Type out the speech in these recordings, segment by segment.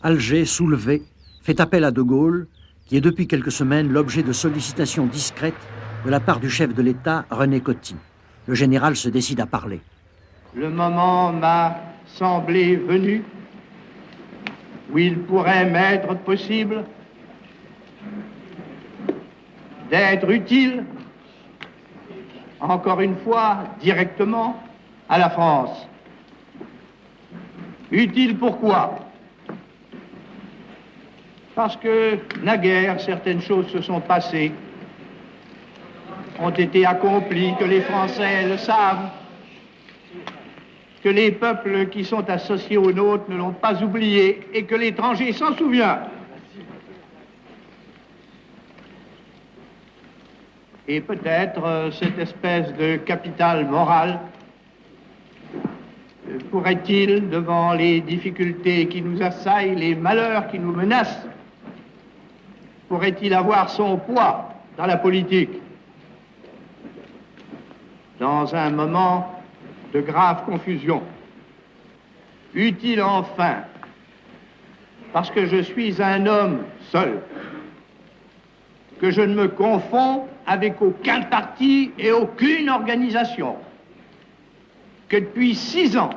Alger, soulevé, fait appel à De Gaulle, qui est depuis quelques semaines l'objet de sollicitations discrètes de la part du chef de l'État, René Coty. Le général se décide à parler. Le moment m'a semblé venu où il pourrait m'être possible d'être utile, encore une fois, directement à la France. Utile pourquoi? Parce que, naguère, certaines choses se sont passées, ont été accomplies, que les Français le savent, que les peuples qui sont associés aux nôtres ne l'ont pas oublié et que l'étranger s'en souvient. Et peut-être cette espèce de capital moral pourrait-il, devant les difficultés qui nous assaillent, les malheurs qui nous menacent, pourrait-il avoir son poids dans la politique? Dans un moment de grave confusion. Utile enfin, parce que je suis un homme seul, que je ne me confonds avec aucun parti et aucune organisation, que depuis 6 ans,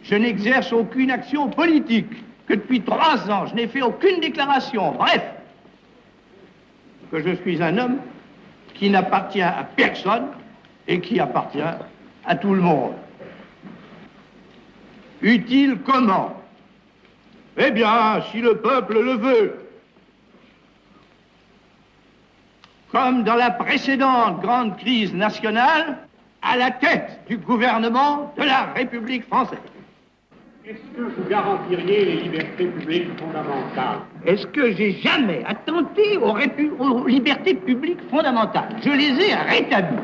je n'exerce aucune action politique, que depuis 3 ans, je n'ai fait aucune déclaration, bref, que je suis un homme qui n'appartient à personne et qui appartient à tout le monde. Utile comment? Eh bien, si le peuple le veut. Comme dans la précédente grande crise nationale, à la tête du gouvernement de la République française. Est-ce que vous garantiriez les libertés publiques fondamentales? Est-ce que j'ai jamais attenté aux libertés publiques fondamentales? Je les ai rétablies.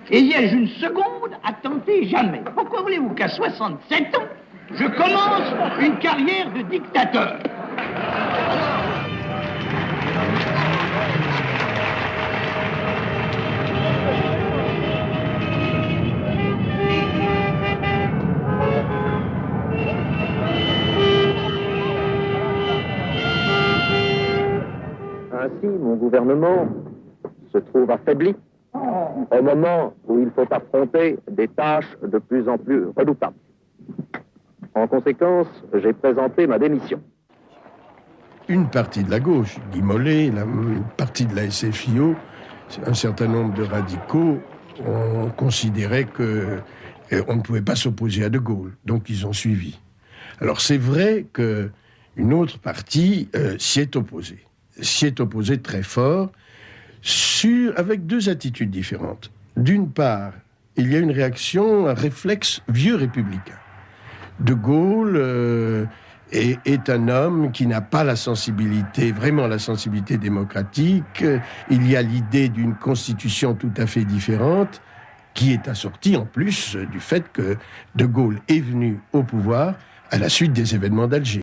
Et il y a une seconde, attenté jamais. Pourquoi voulez-vous qu'à 67 ans, je commence une carrière de dictateur? Ainsi, mon gouvernement se trouve affaibli au moment où il faut affronter des tâches de plus en plus redoutables. En conséquence, j'ai présenté ma démission. Une partie de la gauche, Guy Mollet, une partie de la SFIO, un certain nombre de radicaux ont considéré qu'on ne pouvait pas s'opposer à De Gaulle, donc ils ont suivi. Alors c'est vrai qu'une autre partie s'y est opposée très fort, avec 2 attitudes différentes. D'une part, il y a une réaction, un réflexe vieux républicain. De Gaulle est un homme qui n'a pas vraiment la sensibilité démocratique. Il y a l'idée d'une constitution tout à fait différente, qui est assortie en plus du fait que De Gaulle est venu au pouvoir à la suite des événements d'Alger.